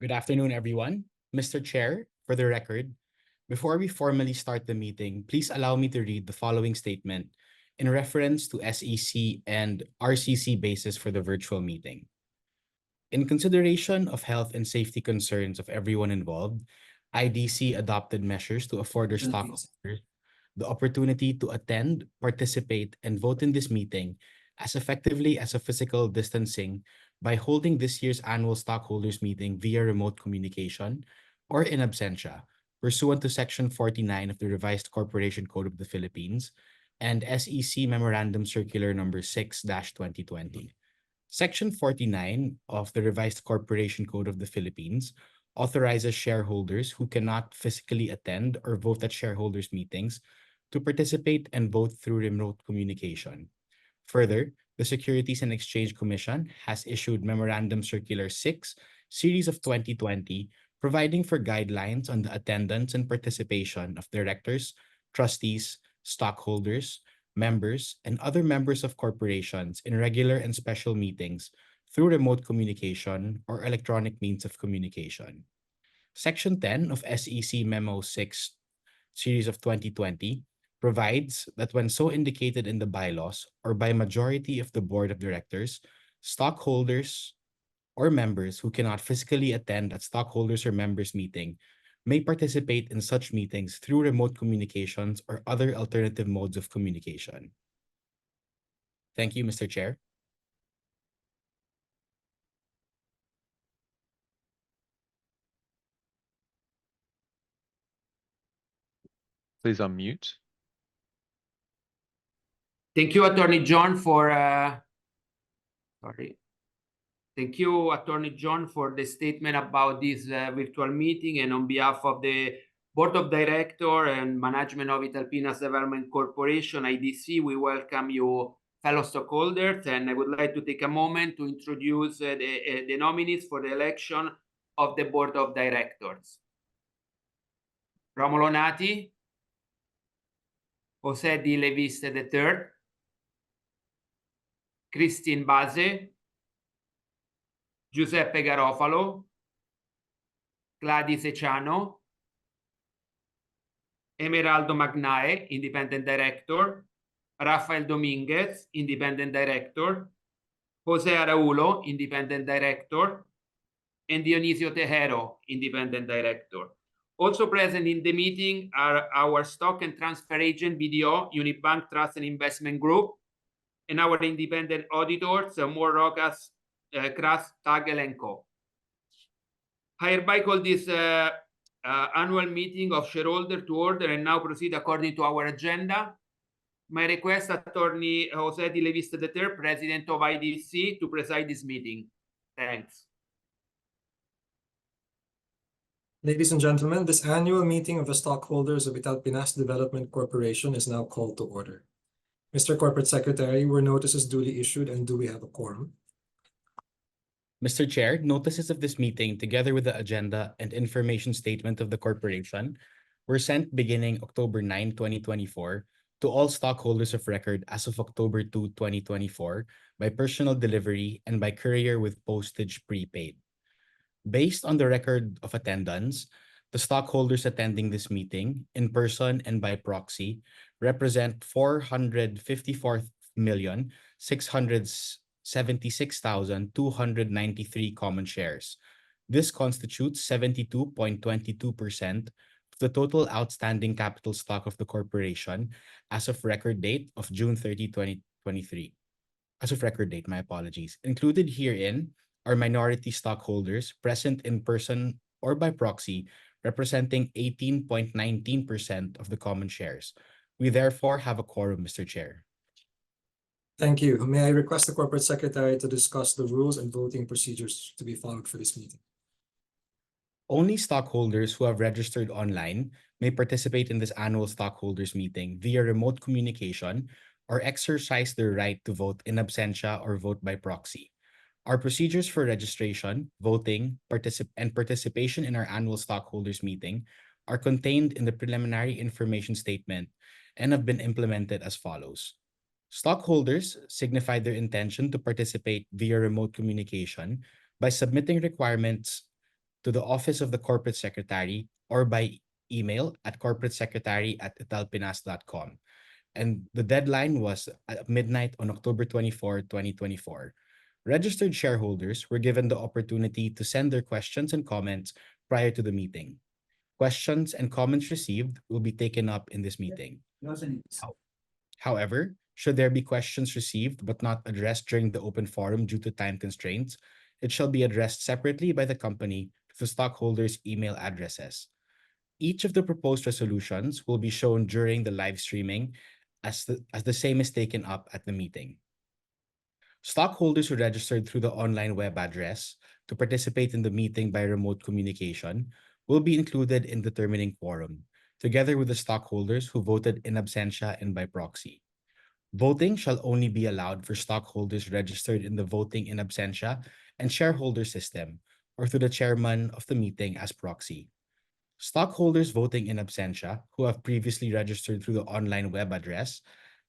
Good afternoon, everyone. Mr. Chair, for the record, before we formally start the meeting, please allow me to read the following statement in reference to SEC and RCC basis for the virtual meeting. In consideration of health and safety concerns of everyone involved, IDC adopted measures to afford their stockholders the opportunity to attend, participate, and vote in this meeting as effectively as a physical distancing by holding this year's annual stockholders meeting via remote communication or in absentia, pursuant to Section 49 of the Revised Corporation Code of the Philippines and SEC Memorandum Circular Number 6-2020. Section 49 of the Revised Corporation Code of the Philippines authorizes shareholders who cannot physically attend or vote at shareholders' meetings to participate and vote through remote communication. Further, the Securities and Exchange Commission has issued Memorandum Circular 6, Series of 2020, providing for guidelines on the attendance and participation of directors, trustees, stockholders, members, and other members of corporations in regular and special meetings through remote communication or electronic means of communication. Section 10 of SEC Memo 6, Series of 2020, provides that when so indicated in the bylaws or by majority of the board of directors, stockholders or members who cannot physically attend at stockholders or members meeting may participate in such meetings through remote communications or other alternative modes of communication. Thank you, Mr. Chair. Please unmute. Thank you, Attorney John, for Thank you, Attorney John, for the statement about this virtual meeting. And on behalf of the Board of Directors and Management of ITALPINAS Development Corporation, IDC, we welcome you, fellow stockholders. And I would like to take a moment to introduce the nominees for the election of the Board of Directors. Romolo Nati, José Di Leviste III, Christine Base, Giuseppe Garofalo, Gladys Eciano, Emeraldo Magnae, Independent Director, Rafael Dominguez, Independent Director, José Araulo, Independent Director, and Dionisio Tejero, Independent Director. Also present in the meeting are our stock and transfer agent, BDO, Unibank Trust and Investment Group, and our independent auditors, Moore Rocas, Kras, Tagel & Co. I hereby call this annual meeting of shareholders to order and now proceed according to our agenda. My request, Attorney José Di Leviste III, President of IDC, to preside this meeting. Thanks. Ladies and gentlemen, this annual meeting of the stockholders of ITALPINAS Development Corporation is now called to order. Mr. Corporate Secretary, were notices duly issued and do we have a quorum? Mr. Chair, notices of this meeting, together with the agenda and information statement of the corporation, were sent beginning October 9, 2024, to all stockholders of record as of October 2, 2024, by personal delivery and by courier with postage prepaid. Based on the record of attendance, the stockholders attending this meeting, in person and by proxy, represent 454,676,293 common shares. This constitutes 72.22% of the total outstanding capital stock of the corporation as of record date of June 30, 2023. As of record date, my apologies. Included herein are minority stockholders present in person or by proxy, representing 18.19% of the common shares. We therefore have a quorum, Mr. Chair. Thank you. May I request the Corporate Secretary to discuss the rules and voting procedures to be followed for this meeting? Only stockholders who have registered online may participate in this annual stockholders meeting via remote communication or exercise their right to vote in absentia or vote by proxy. Our procedures for registration, voting, and participation in our annual stockholders meeting are contained in the preliminary information statement and have been implemented as follows. Stockholders signify their intention to participate via remote communication by submitting requirements to the Office of the Corporate Secretary or by email at corporatesecretary@italpinas.com. And the deadline was at midnight on October 24, 2024. Registered shareholders were given the opportunity to send their questions and comments prior to the meeting. Questions and comments received will be taken up in this meeting. However, should there be questions received but not addressed during the open forum due to time constraints, it shall be addressed separately by the company to the stockholders' email addresses. Each of the proposed resolutions will be shown during the live streaming as the same is taken up at the meeting. Stockholders who registered through the online web address to participate in the meeting by remote communication will be included in determining quorum, together with the stockholders who voted in absentia and by proxy. Voting shall only be allowed for stockholders registered in the voting in absentia and shareholder system, or through the chairman of the meeting as proxy. Stockholders voting in absentia who have previously registered through the online web address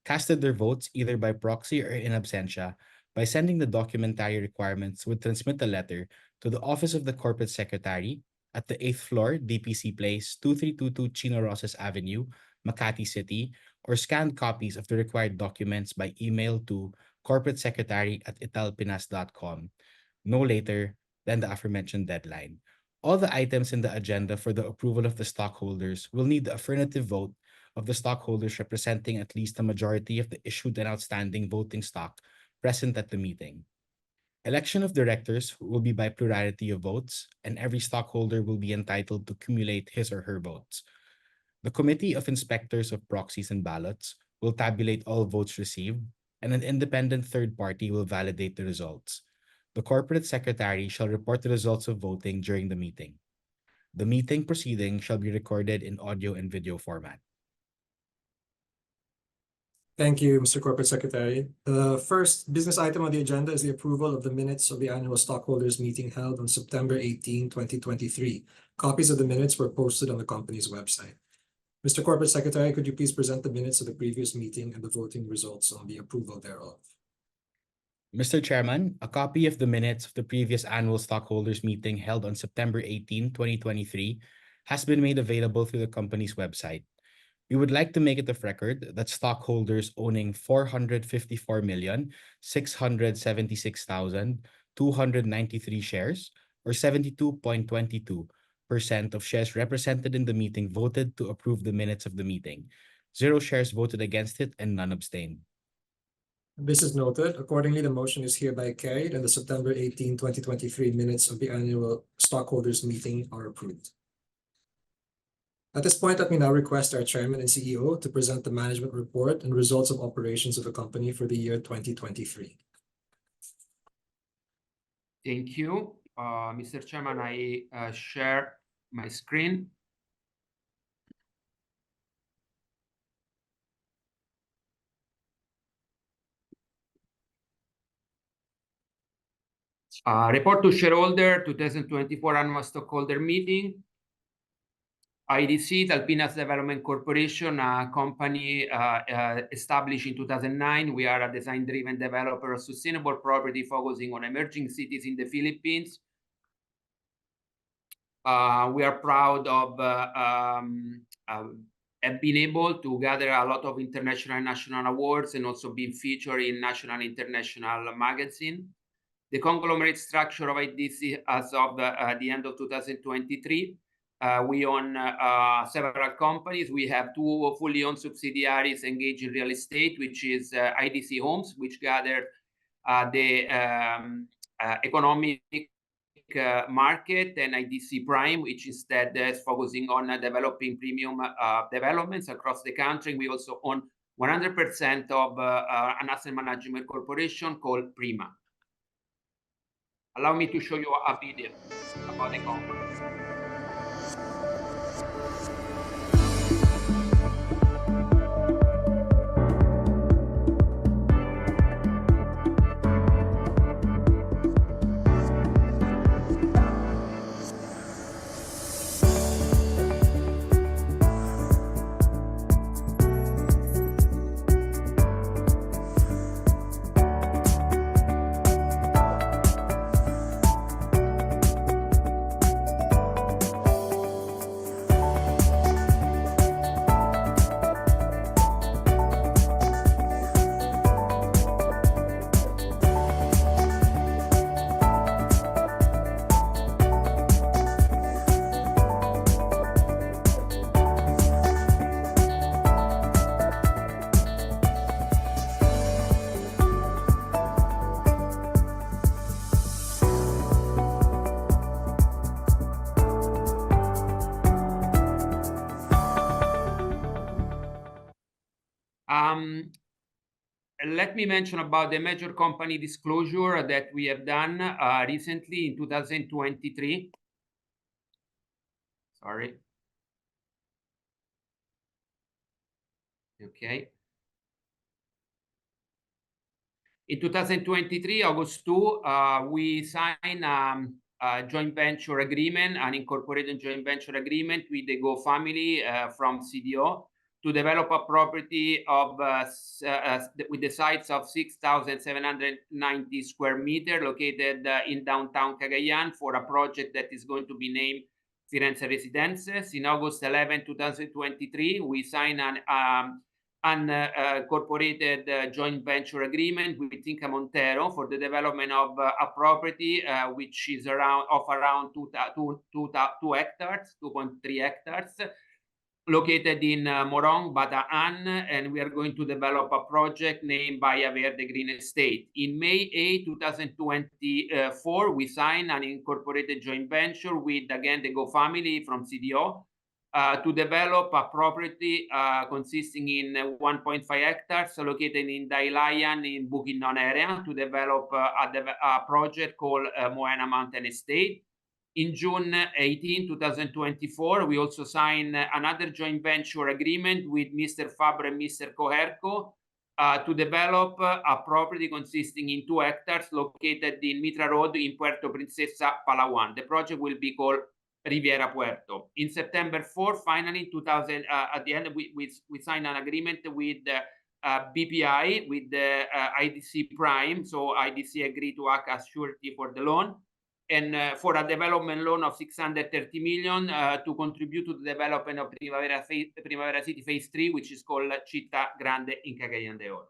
casted their votes either by proxy or in absentia by sending the documentary requirements with transmit a letter to the Office of the Corporate Secretary at the 8th floor, DPC Place, 2322 Chino Rosas Avenue, Makati City, or scanned copies of the required documents by email to corporatesecretary@italpinas.com no later than the aforementioned deadline. All the items in the agenda for the approval of the stockholders will need the affirmative vote of the stockholders representing at least a majority of the issued and outstanding voting stock present at the meeting. Election of directors will be by plurality of votes, and every stockholder will be entitled to cumulate his or her votes. The Committee of Inspectors of Proxies and Ballots will tabulate all votes received, and an independent third party will validate the results. The Corporate Secretary shall report the results of voting during the meeting. The meeting proceeding shall be recorded in audio and video format. Thank you, Mr. Corporate Secretary. The first business item on the agenda is the approval of the minutes of the Annual Stockholders Meeting held on September 18, 2023. Copies of the minutes were posted on the company's website. Mr. Corporate Secretary, could you please present the minutes of the previous meeting and the voting results on the approval thereof? Mr. Chairman, a copy of the minutes of the previous Annual Stockholders Meeting held on September 18, 2023 has been made available through the company's website. We would like to make it of record that stockholders owning 454,676,293 shares, or 72.22% of shares represented in the meeting, voted to approve the minutes of the meeting. 0 shares voted against it and none abstained. This is noted. Accordingly, the motion is hereby carried and the September 18, 2023 minutes of the Annual Stockholders Meeting are approved. At this point, let me now request our Chairman and CEO to present the management report and results of operations of the company for the year 2023. Thank you. Mr. Chairman, I share my screen. Report to shareholder 2024 Annual Stockholder Meeting. IDC, ITALPINAS Development Corporation, a company established in 2009. We are a design-driven developer of sustainable property focusing on emerging cities in the Philippines. We are proud of have been able to gather a lot of international and national awards and also been featured in national and international magazine. The conglomerate structure of IDC as of the end of 2023. We own several companies. We have 2 fully owned subsidiaries engaged in real estate, which is IDC Homes, which gathered the economic market, and IDC Prime, which instead is focusing on developing premium developments across the country. We also own 100% of an asset management corporation called Prima. Allow me to show you a video about the company. Let me mention about the major company disclosure that we have done recently in 2023. Sorry. Okay. In 2023, August 2, we signed a joint venture agreement, an incorporated joint venture agreement with the Go family from CDO to develop a property of with the sites of 6,790 square meters located in downtown Cagayan for a project that is going to be named Firenze Residences. In August 11, 2023, we signed an incorporated joint venture agreement with Inca Montero for the development of a property which is around 2 hectares, 2.3 hectares, located in Morong, Bataan, and we are going to develop a project named Bahia Verde Green Estate. In May 8, 2024, we signed an incorporated joint venture with, again, the Go family from CDO to develop a property consisting in 1.5 hectares located in Dailayan in Bukidnon area to develop a project called Moena Mountain Estate. In June 18, 2024, we also signed another joint venture agreement with Mr. Fabre and Mr. Coherco to develop a property consisting in 2 hectares located in Mitra Road in Puerto Princesa, Palawan. The project will be called Riviera Puerto. In September 4, finally, at the end, we signed an agreement with BPI, with the IDC Prime. So IDC agreed to act as surety for the loan and for a development loan of 630 million to contribute to the development of Primavera City Phase 3, which is called Città Grande in Cagayan de Oro.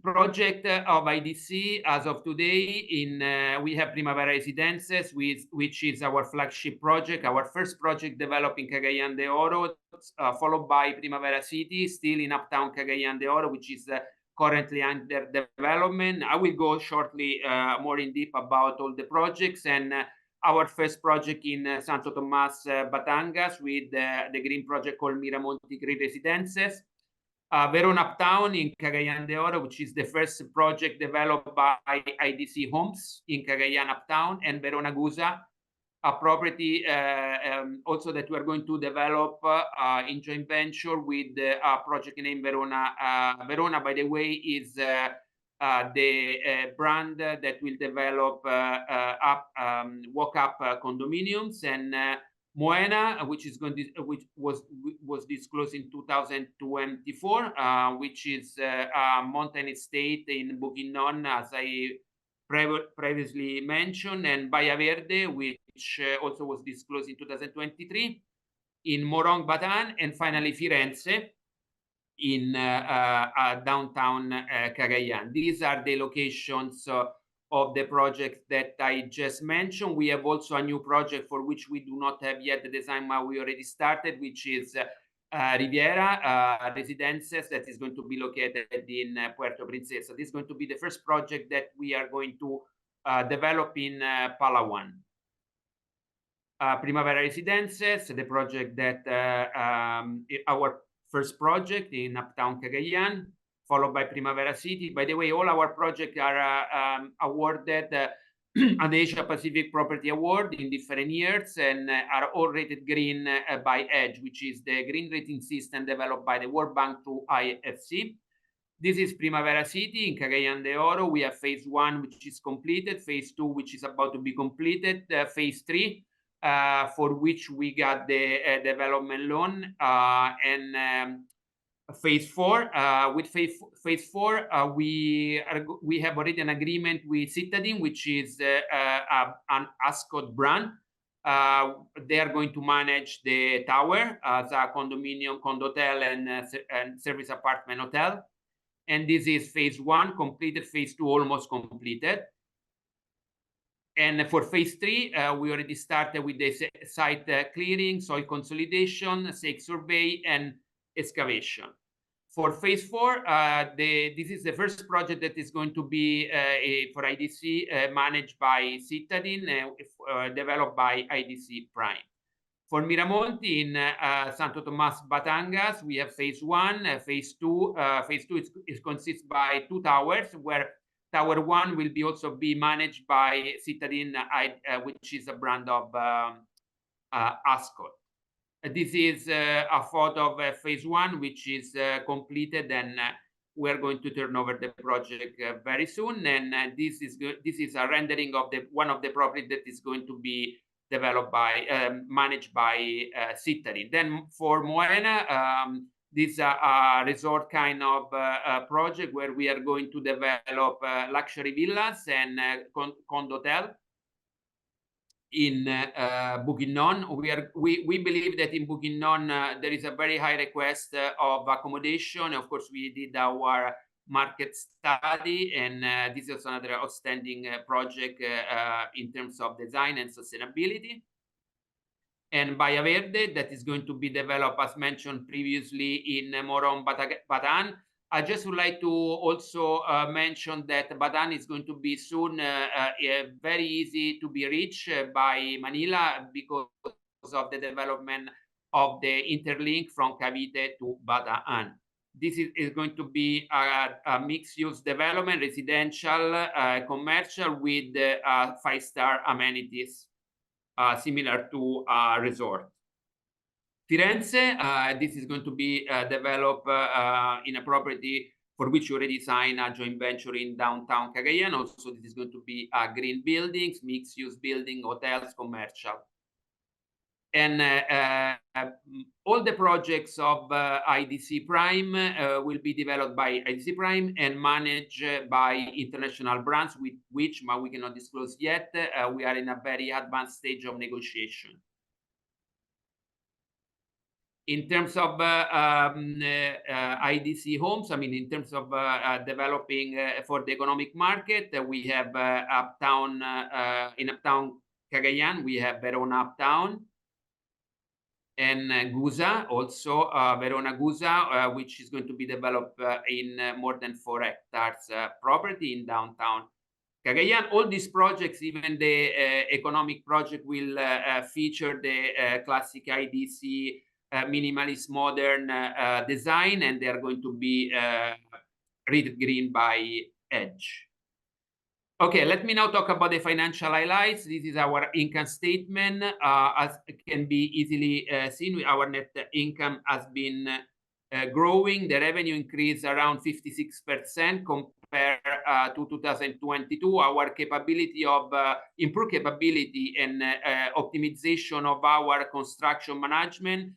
Project of IDC as of today we have Primavera Residences, which is our flagship project, our first project developed in Cagayan de Oro, followed by Primavera City, still in uptown Cagayan de Oro, which is currently under development. I will go shortly more in depth about all the projects, and our first project in Santo Tomas, Batangas, with the green project called Miramonti Green Residences. Verona Uptown in Cagayan de Oro, which is the first project developed by IDC Homes in Cagayan Uptown, and Verona Guza, a property also that we are going to develop in joint venture with a project named Verona. Verona, by the way, is the brand that will develop walk-up condominiums, and Moena, which was disclosed in 2024, which is a mountain estate in Bukidnon, as I previously mentioned, and Bahia Verde, which also was disclosed in 2023, in Morong, Bataan, and finally Firenze in downtown Cagayan. These are the locations of the projects that I just mentioned. We have also a new project for which we do not have yet the design, but we already started, which is Riviera Residences, that is going to be located in Puerto Princesa. This is going to be the first project that we are going to develop in Palawan. Primavera Residences, the project that our first project in uptown Cagayan, followed by Primavera City. By the way, all our projects are awarded an Asia Pacific Property Award in different years, and are all rated green by EDGE, which is the green rating system developed by the World Bank through IFC. This is Primavera City in Cagayan de Oro. We have phase 1, which is completed, phase 2, which is about to be completed, phase 3, for which we got the development loan, and phase 4. With phase 4, we have already an agreement with Citadin, which is an Ascot brand. They are going to manage the tower as a condominium, condotel, and service apartment hotel. And this is phase 1 completed, phase 2 almost completed. And for phase 3, we already started with the site clearing, soil consolidation, site survey, and excavation. For phase 4, this is the first project that is going to be for IDC managed by Citadin, developed by IDC Prime. For Miramonti in Santo Tomas Batangas, we have phase 1, phase 2. Phase 2 consists by 2 towers, where Tower 1 will also be managed by Citadin, which is a brand of Ascot. This is a photo of phase 1, which is completed, and we're going to turn over the project very soon. And this is a rendering of one of the properties that is going to be developed by managed by Citadin. Then for Moena, this is a resort kind of project where we are going to develop luxury villas and condo hotel in Bukidnon. We believe that in Bukidnon there is a very high request of accommodation. Of course, we did our market study, and this is another outstanding project in terms of design and sustainability. And Bahia Verde, that is going to be developed, as mentioned previously, in Morong, Bataan. I just would like to also mention that Bataan is going to be soon very easy to be reached by Manila because of the development of the interlink from Cavite to Bataan. This is going to be a mixed-use development, residential, commercial, with 5-star amenities, similar to a resort. Firenze, this is going to be developed in a property for which you already signed a joint venture in downtown Cagayan. Also, this is going to be green buildings, mixed-use building, hotels, commercial. And all the projects of IDC Prime will be developed by IDC Prime and managed by international brands, with which we cannot disclose yet. We are in a very advanced stage of negotiation. In terms of IDC homes, I mean, in terms of developing for the economic market, we have uptown, in uptown Cagayan, we have Verona Uptown, and Guza, also Verona Guza, which is going to be developed in more than 4 hectares property in downtown Cagayan. All these projects, even the economic project, will feature the classic IDC minimalist modern design, and they are going to be rated green by EDGE. Okay, let me now talk about the financial highlights. This is our income statement. As can be easily seen, our net income has been growing. The revenue increased around 56% compared to 2022. Our capability of improved capability and optimization of our construction management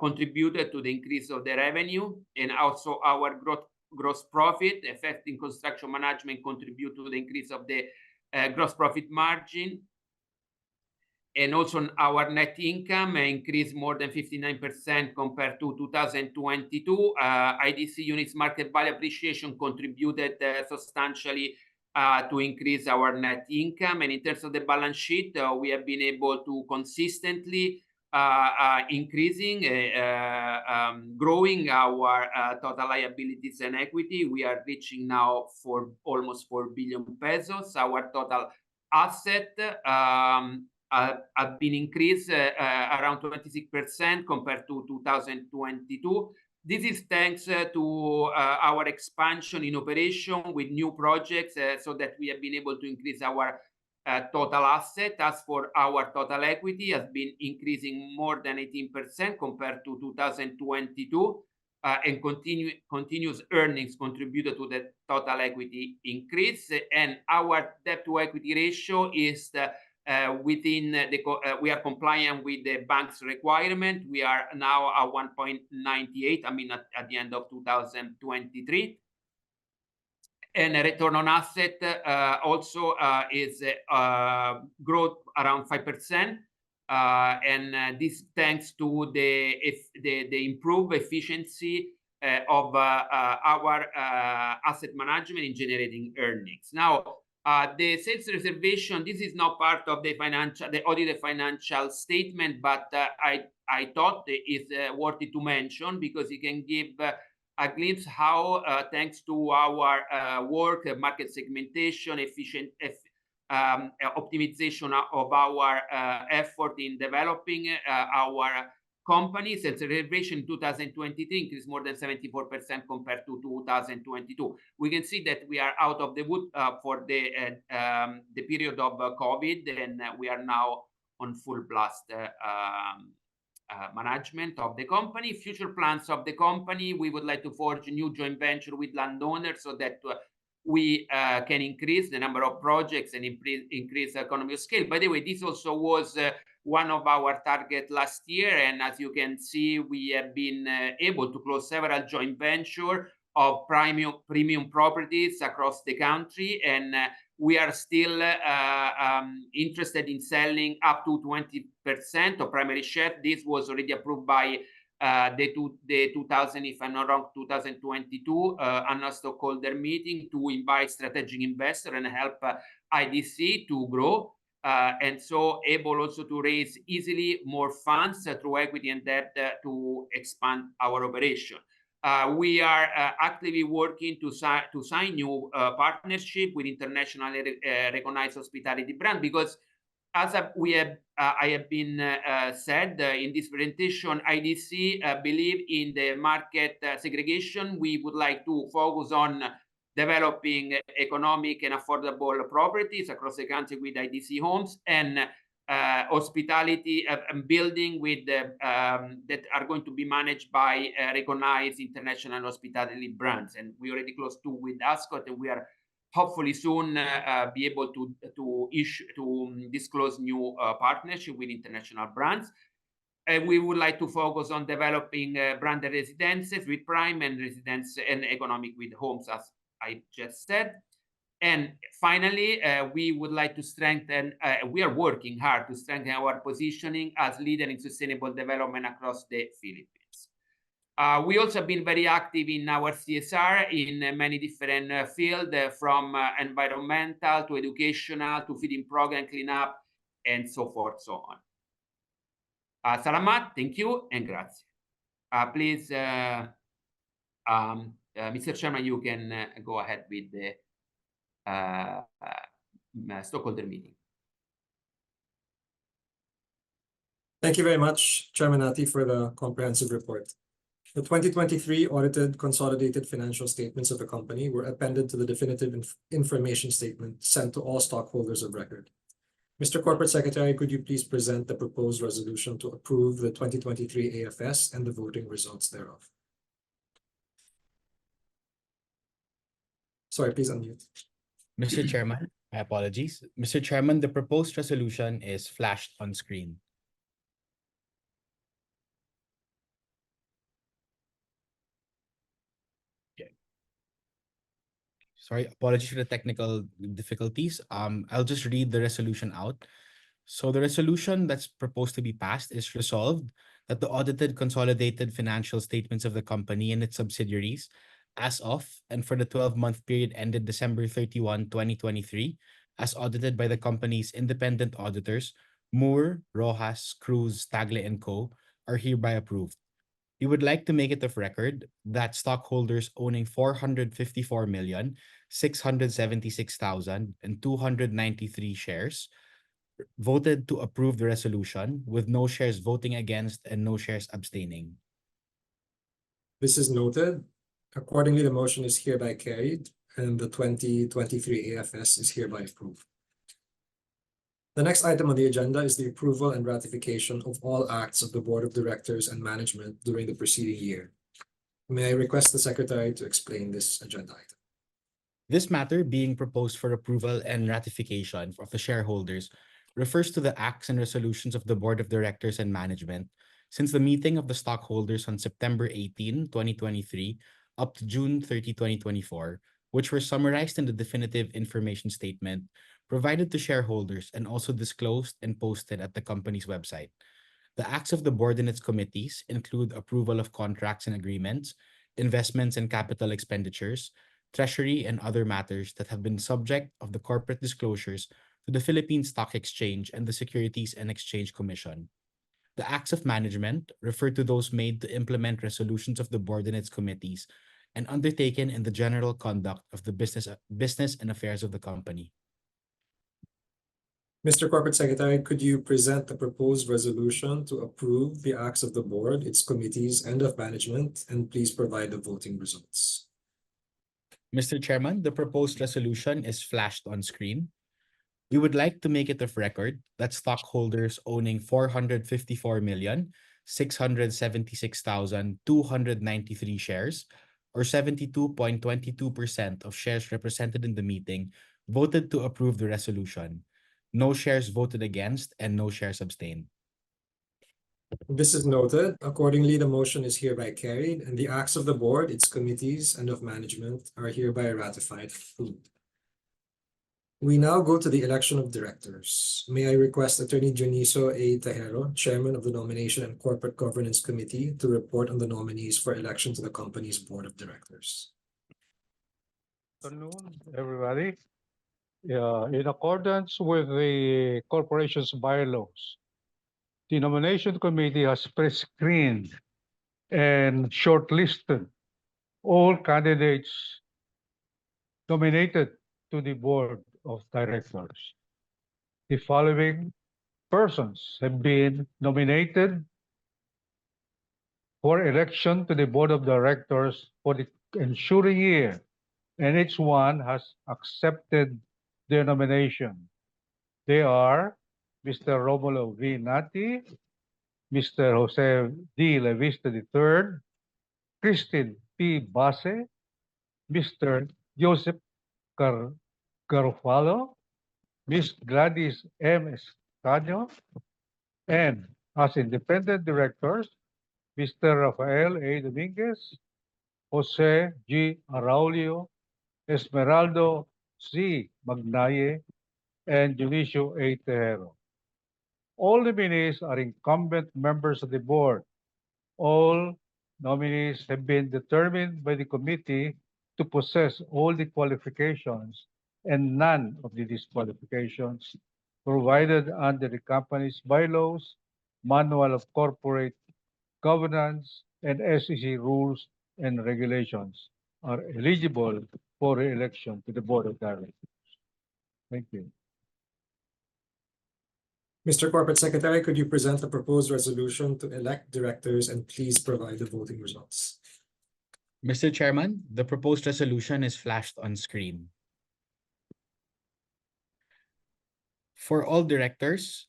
contributed to the increase of the revenue, and also our gross profit affecting construction management contribute to the increase of the gross profit margin. And also our net income increased more than 59% compared to 2022. IDC units market value appreciation contributed substantially to increase our net income. And in terms of the balance sheet, we have been able to consistently growing our total liabilities and equity. We are reaching now for almost 4 billion pesos. Our total asset have been increased around 26% compared to 2022. This is thanks to our expansion in operation with new projects, so that we have been able to increase our total asset. As for our total equity, has been increasing more than 18% compared to 2022, and continuous earnings contributed to the total equity increase. And our debt to equity ratio is within we are compliant with the bank's requirement. We are now at 1.98, I mean, at the end of 2023. And a return on asset also is growth around 5%. And this thanks to the improved efficiency of our asset management in generating earnings. Now, the sales reservation, this is not part of the audited financial statement, but I thought it's worthy to mention because it can give a glimpse how, thanks to our work, market segmentation, optimization of our effort in developing our companies. Sales reservation in 2023 increased more than 74% compared to 2022. We can see that we are out of the wood for the period of COVID, and we are now on full blast management of the company. Future plans of the company: we would like to forge a new joint venture with landowners so that we can increase the number of projects and increase economy of scale. By the way, this also was one of our targets last year, and as you can see, we have been able to close several joint ventures of premium properties across the country, and we are still interested in selling up to 20% of primary share. This was already approved by the 2000, if I'm not wrong, 2022 Annual Stockholder Meeting to invite strategic investor and help IDC to grow, and so able also to raise easily more funds through equity and debt to expand our operation. We are actively working to sign new partnership with internationally recognized hospitality brand, because as I have been said in this presentation, IDC believe in the market segregation. We would like to focus on developing economic and affordable properties across the country with IDC homes, and hospitality and building with that are going to be managed by recognized international hospitality brands. And we already closed 2 with Ascot, and we are hopefully soon be able to disclose new partnership with international brands. And we would like to focus on developing branded residences with prime and residence and economic with homes, as I just said. And finally, we would like to strengthen, we are working hard to strengthen our positioning as leader in sustainable development across the Philippines. We also have been very active in our CSR in many different fields, from environmental to educational to feeding program cleanup and so forth, so on. Salamat, thank you, and grazie. Please, Mr. Chairman, you can go ahead with the stockholder meeting. Thank you very much, Chairman Nati, for the comprehensive report. The 2023 audited consolidated financial statements of the company were appended to the definitive information statement sent to all stockholders of record. Mr. Corporate Secretary, could you please present the proposed resolution to approve the 2023 AFS and the voting results thereof? Sorry, please unmute. Mr. Chairman, my apologies. Mr. Chairman, the proposed resolution is flashed on screen. Sorry, apologies for the technical difficulties. I'll just read the resolution out. So the resolution that's proposed to be passed is resolved that the audited consolidated financial statements of the company and its subsidiaries as of and for the 12-month period ended December 31, 2023, as audited by the company's independent auditors, Moore, Rojas, Cruz, Tagle & Co., are hereby approved. We would like to make it of record that stockholders owning 454,676,293 shares voted to approve the resolution, with no shares voting against and no shares abstaining. This is noted. Accordingly, the motion is hereby carried, and the 2023 AFS is hereby approved. The next item on the agenda is the approval and ratification of all acts of the Board of Directors and Management during the preceding year. May I request the Secretary to explain this agenda item? This matter being proposed for approval and ratification of the shareholders refers to the acts and resolutions of the Board of Directors and Management since the meeting of the stockholders on September 18, 2023, up to June 30, 2024, which were summarized in the definitive information statement provided to shareholders and also disclosed and posted at the company's website. The acts of the board and its committees include approval of contracts and agreements, investments and capital expenditures, treasury, and other matters that have been subject of the corporate disclosures to the Philippine Stock Exchange and the Securities and Exchange Commission. The acts of management refer to those made to implement resolutions of the board and its committees and undertaken in the general conduct of the business and affairs of the company. Mr. Corporate Secretary, could you present the proposed resolution to approve the acts of the board, its committees, and of management, and please provide the voting results? Mr. Chairman, the proposed resolution is flashed on screen. We would like to make it of record that stockholders owning 454,676,293 shares, or 72.22% of shares represented in the meeting, voted to approve the resolution. No shares voted against and no shares abstained. This is noted. Accordingly, the motion is hereby carried, and the acts of the board, its committees, and of management are hereby ratified. We now go to the election of directors. May I request Attorney Dioniso A. Tejero, Chairman of the Nomination and Corporate Governance Committee, to report on the nominees for election to the company's board of directors. Good afternoon, everybody. In accordance with the corporation's bylaws, the nomination committee has pre-screened and shortlisted all candidates nominated to the board of directors. The following persons have been nominated for election to the board of directors for the ensuing year, and each one has accepted their nomination. They are Mr. Romulo V. Nati, Mr. Jose D. Levista III, Christine P. Base, Mr. Joseph Garofalo, Ms. Gladys M. Escaño, and as independent directors, Mr. Rafael A. Dominguez, Jose G. Araulio, Esmeraldo C. Magnaye, and Dionisio A. Tejero. All nominees are incumbent members of the board. All nominees have been determined by the committee to possess all the qualifications and none of the disqualifications provided under the company's bylaws, manual of corporate governance, and SEC rules and regulations are eligible for re-election to the board of directors. Thank you. Mr. Corporate Secretary, could you present the proposed resolution to elect directors and please provide the voting results? Mr. Chairman, the proposed resolution is flashed on screen. For all directors,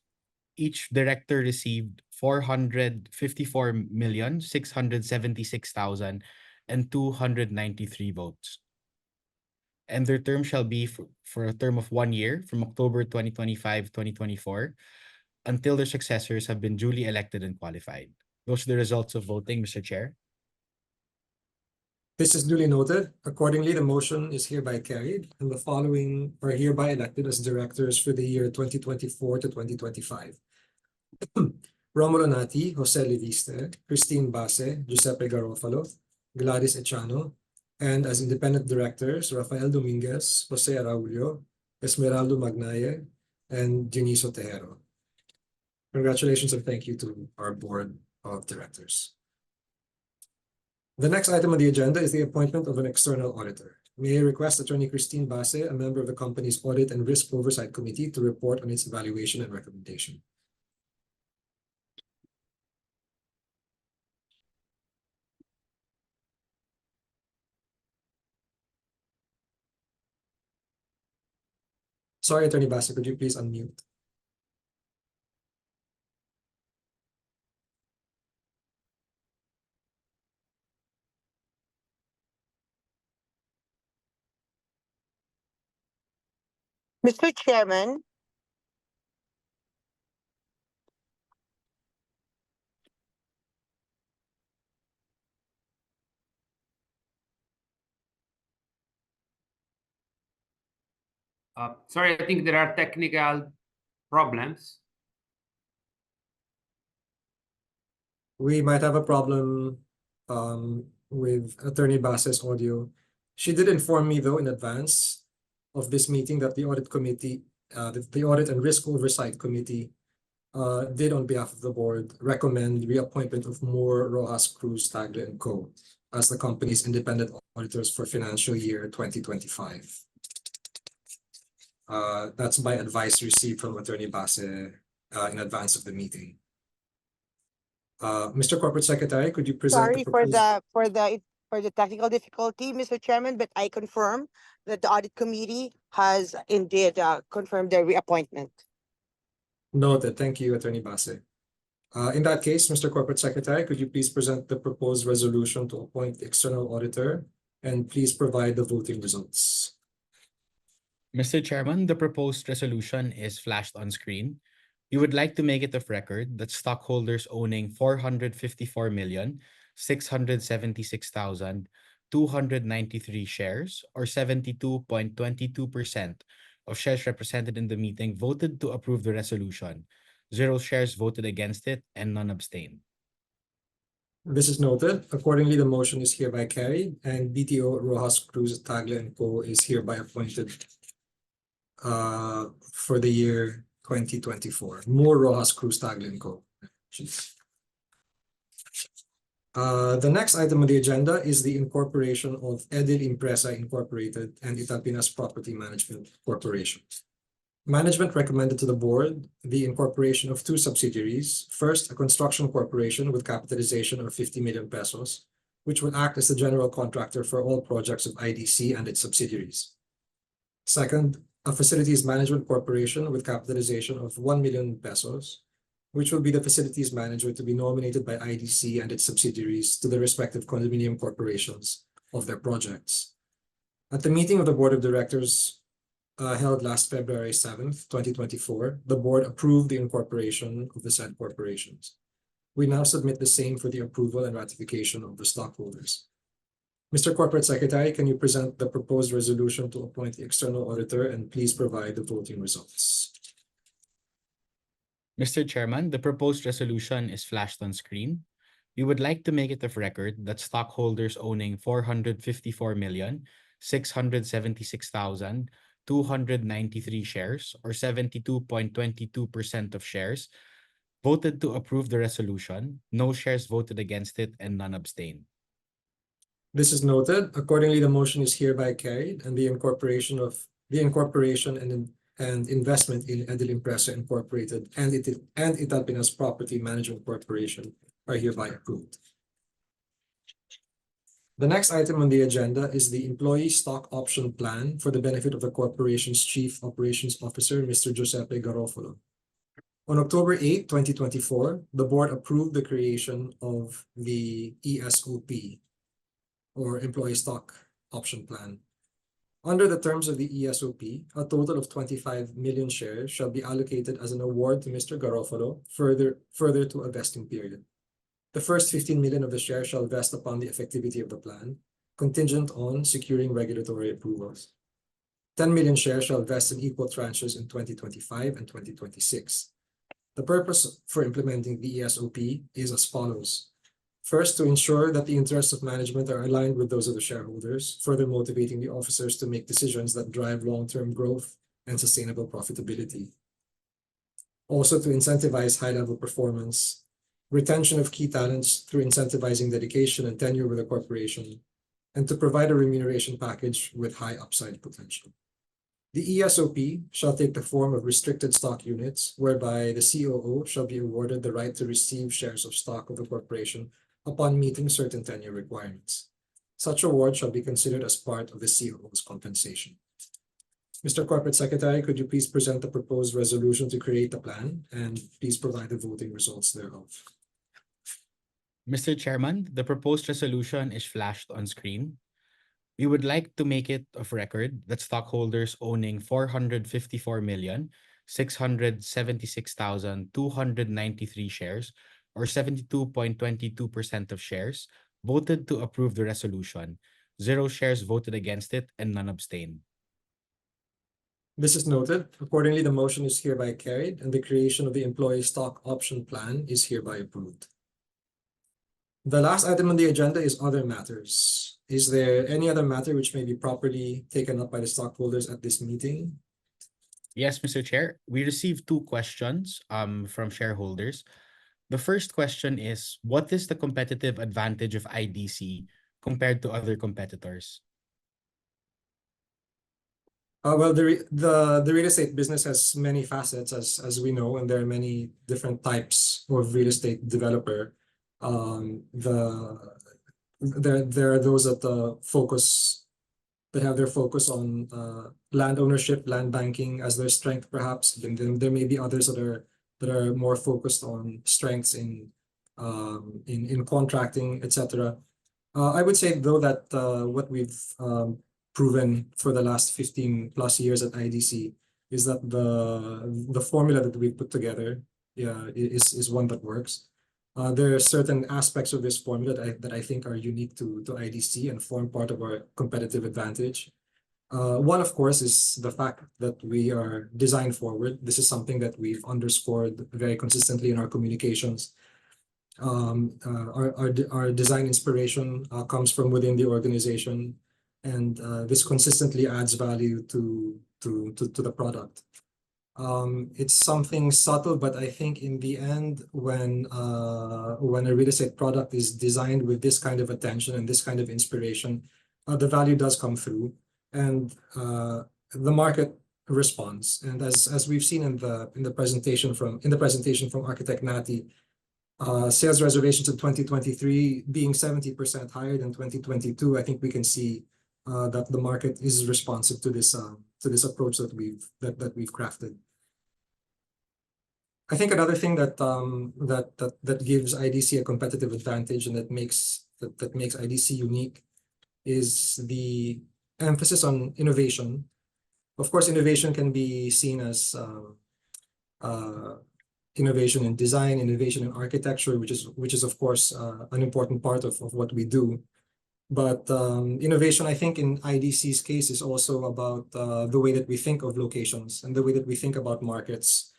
each director received 454,676,293 votes. And their term shall be for a term of 1 year from October 2025-2024 until their successors have been duly elected and qualified. Those are the results of voting, Mr. Chair. This is duly noted. Accordingly, the motion is hereby carried, and the following are hereby elected as directors for the year 2024 to 2025. Romulo Nati, Jose Leviste, Christine Base, Giuseppe Garofalo, Gladys Echano, and as independent directors, Rafael Dominguez, Jose Araulio, Esmeraldo Magnaye, and Dioniso Tejero. Congratulations and thank you to our board of directors. The next item on the agenda is the appointment of an external auditor. May I request Attorney Christine Base, a member of the company's Audit and Risk Oversight Committee, to report on its evaluation and recommendation. Sorry, Attorney Base, could you please unmute? Mr. Chairman, Sorry, I think there are technical problems. We might have a problem with Attorney Base's audio. She did inform me, though, in advance of this meeting that the audit committee, the Audit and Risk Oversight Committee, did on behalf of the board recommend reappointment of Moore, Rojas, Cruz, Tagle, and Co. as the company's independent auditors for financial year 2025. That's by advice received from Attorney Basse in advance of the meeting. Mr. Corporate Secretary, could you present Sorry the for proposed- the technical difficulty, Mr. Chairman, but I confirm that the audit committee has indeed confirmed the reappointment. Noted. Thank you, Attorney Basse. In that case, Mr. Corporate Secretary, could you please present the proposed resolution to appoint the external auditor and please provide the voting results? Mr. Chairman, the proposed resolution is flashed on screen. We would like to make it of record that stockholders owning 454,676,293 shares, or 72.22% of shares represented in the meeting, voted to approve the resolution. 0 shares voted against it and none abstained. This is noted. Accordingly, the motion is hereby carried and BTO Rojas Cruz Tagle & Co. is hereby appointed for the year 2024. More Rojas Cruz Tagle & Co. Jeez. The next item on the agenda is the incorporation of Edil Impresa Incorporated and ITALPINAS Property Management Corporation. Management recommended to the board the incorporation of 2 subsidiaries. First, a construction corporation with capitalization of 50 million pesos, which would act as the general contractor for all projects of IDC and its subsidiaries. Second, a facilities management corporation with capitalization of 1 million pesos, which will be the facilities manager to be nominated by IDC and its subsidiaries to the respective condominium corporations of their projects. At the meeting of the board of directors held last February 7th, 2024, the board approved the incorporation of the said corporations. We now submit the same for the approval and ratification of the stockholders. Mr. Corporate Secretary, can you present the proposed resolution to appoint the external auditor and please provide the voting results? Mr. Chairman, the proposed resolution is flashed on screen. We would like to make it of record that stockholders owning 454,676,293 shares, or 72.22% of shares, voted to approve the resolution. No shares voted against it and none abstained. This is noted. Accordingly, the motion is hereby carried and the incorporation and investment in Edil Impresa Incorporated and ITALPINAS Property Management Corporation are hereby approved. The next item on the agenda is the employee stock option plan for the benefit of the corporation's Chief Operations Officer, Mr. Giuseppe Garofalo. On October 8, 2024, the board approved the creation of the ESOP, or Employee Stock Option Plan. Under the terms of the ESOP, a total of 25 million shares shall be allocated as an award to Mr. Garofalo further to a vesting period. The first 15 million of the shares shall vest upon the effectivity of the plan, contingent on securing regulatory approvals. 10 million shares shall vest in equal tranches in 2025 and 2026. The purpose for implementing the ESOP is as follows. First, to ensure that the interests of management are aligned with those of the shareholders, further motivating the officers to make decisions that drive long-term growth and sustainable profitability. Also, to incentivize high-level performance, retention of key talents through incentivizing dedication and tenure with the corporation, and to provide a remuneration package with high upside potential. The ESOP shall take the form of restricted stock units, whereby the COO shall be awarded the right to receive shares of stock of the corporation upon meeting certain tenure requirements. Such award shall be considered as part of the COO's compensation. Mr. Corporate Secretary, could you please present the proposed resolution to create the plan and please provide the voting results thereof? Mr. Chairman, the proposed resolution is flashed on screen. We would like to make it of record that stockholders owning 454,676,293 shares, or 72.22% of shares, voted to approve the resolution. 0 shares voted against it and none abstained. This is noted. Accordingly, the motion is hereby carried and the creation of the employee stock option plan is hereby approved. The last item on the agenda is other matters. Is there any other matter which may be properly taken up by the stockholders at this meeting? Yes, Mr. Chair. We received 2 questions from shareholders. The first question is, what is the competitive advantage of IDC compared to other competitors? Well, the real estate business has many facets, as we know, and there are many different types of real estate developer. There are those that have their focus on land ownership, land banking as their strength, perhaps. Then there may be others that are more focused on strengths in contracting, etc. I would say though that what we've proven for the last 15 plus years at IDC is that the formula that we've put together is one that works. There are certain aspects of this formula that I think are unique to IDC and form part of our competitive advantage. One, of course, is the fact that we are design forward. This is something that we've underscored very consistently in our communications. Our design inspiration comes from within the organization, and this consistently adds value to the product. It's something subtle, but I think in the end, when a real estate product is designed with this kind of attention and this kind of inspiration, the value does come through, and the market responds. And as we've seen in the presentation from Architect Nati, sales reservations in 2023 being 70% higher than 2022, I think we can see that the market is responsive to this approach that we've crafted. I think another thing that gives IDC a competitive advantage and that makes IDC unique is the emphasis on innovation. Of course, innovation can be seen as innovation in design, innovation in architecture, which is of course an important part of what we do. But innovation, I think, in IDC's case is also about the way that we think of locations and the way that we think about markets.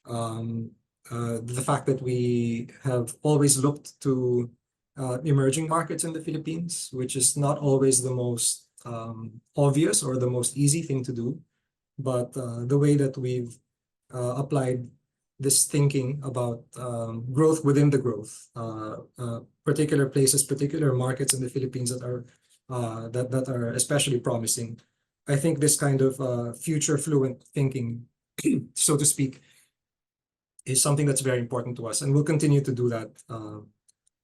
The fact that we have always looked to emerging markets in the Philippines, which is not always the most obvious or the most easy thing to do, but the way that we've applied this thinking about growth within the growth, particular places, particular markets in the Philippines that are especially promising. I think this kind of future fluent thinking, so to speak, is something that's very important to us, and we'll continue to do that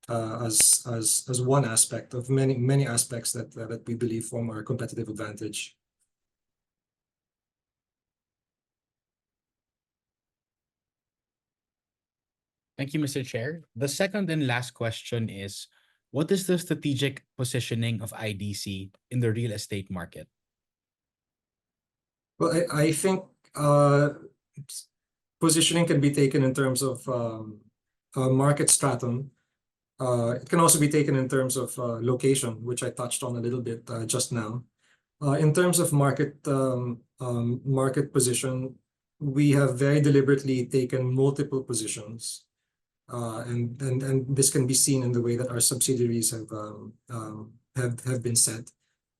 as one aspect of many aspects that we believe form our competitive advantage. Thank you, Mr. Chair. The second and last question is, what is the strategic positioning of IDC in the real estate market? Well, I think positioning can be taken in terms of market stratum. It can also be taken in terms of location, which I touched on a little bit just now. In terms of market position, we have very deliberately taken multiple positions. And this can be seen in the way that our subsidiaries have been set.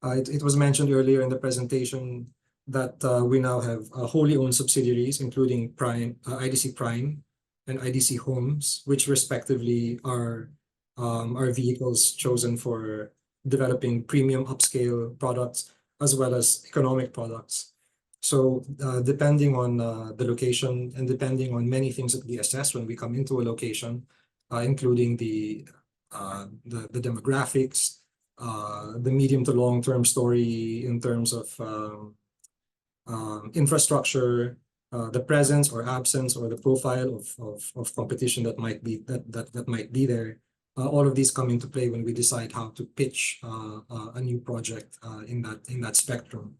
It was mentioned earlier in the presentation that we now have wholly owned subsidiaries, including IDC Prime and IDC Homes, which respectively are vehicles chosen for developing premium upscale products as well as economic products. So depending on the location and depending on many things that we assess when we come into a location, including the demographics, the medium to long-term story in terms of infrastructure, the presence or absence or the profile of competition that might be there. All of these come into play when we decide how to pitch a new project in that spectrum.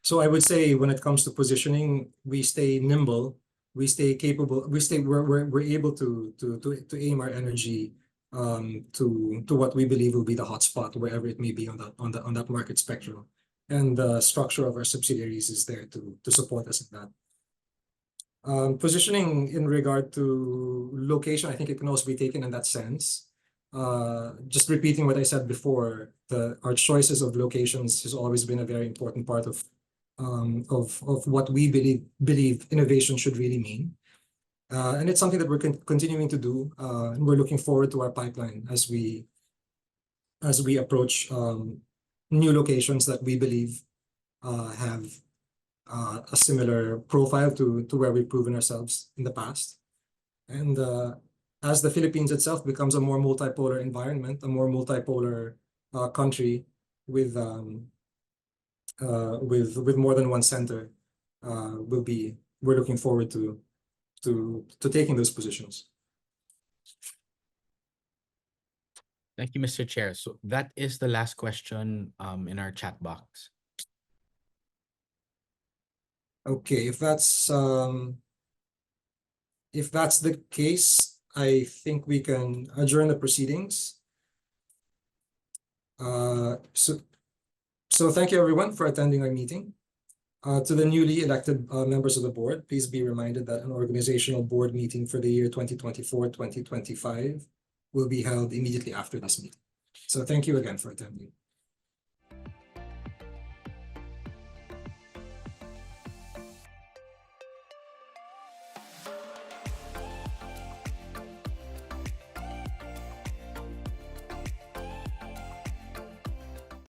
So I would say when it comes to positioning, we stay nimble, we stay capable, we're able to aim our energy to what we believe will be the hotspot, wherever it may be on that market spectrum. And the structure of our subsidiaries is there to support us in that. Positioning in regard to location, I think it can also be taken in that sense. Just repeating what I said before, our choices of locations has always been a very important part of what we believe innovation should really mean. And it's something that we're continuing to do, and we're looking forward to our pipeline as we approach new locations that we believe have a similar profile to where we've proven ourselves in the past. And as the Philippines itself becomes a more multipolar environment, a more multipolar country with more than one center, we're looking forward to taking those positions. Thank you, Mr. Chair. So that is the last question in our chat box. Okay, if that's the case, I think we can adjourn the proceedings. So thank you everyone for attending our meeting. To the newly elected members of the board, please be reminded that an organizational board meeting for the year 2024-2025 will be held immediately after this meeting. So thank you again for attending.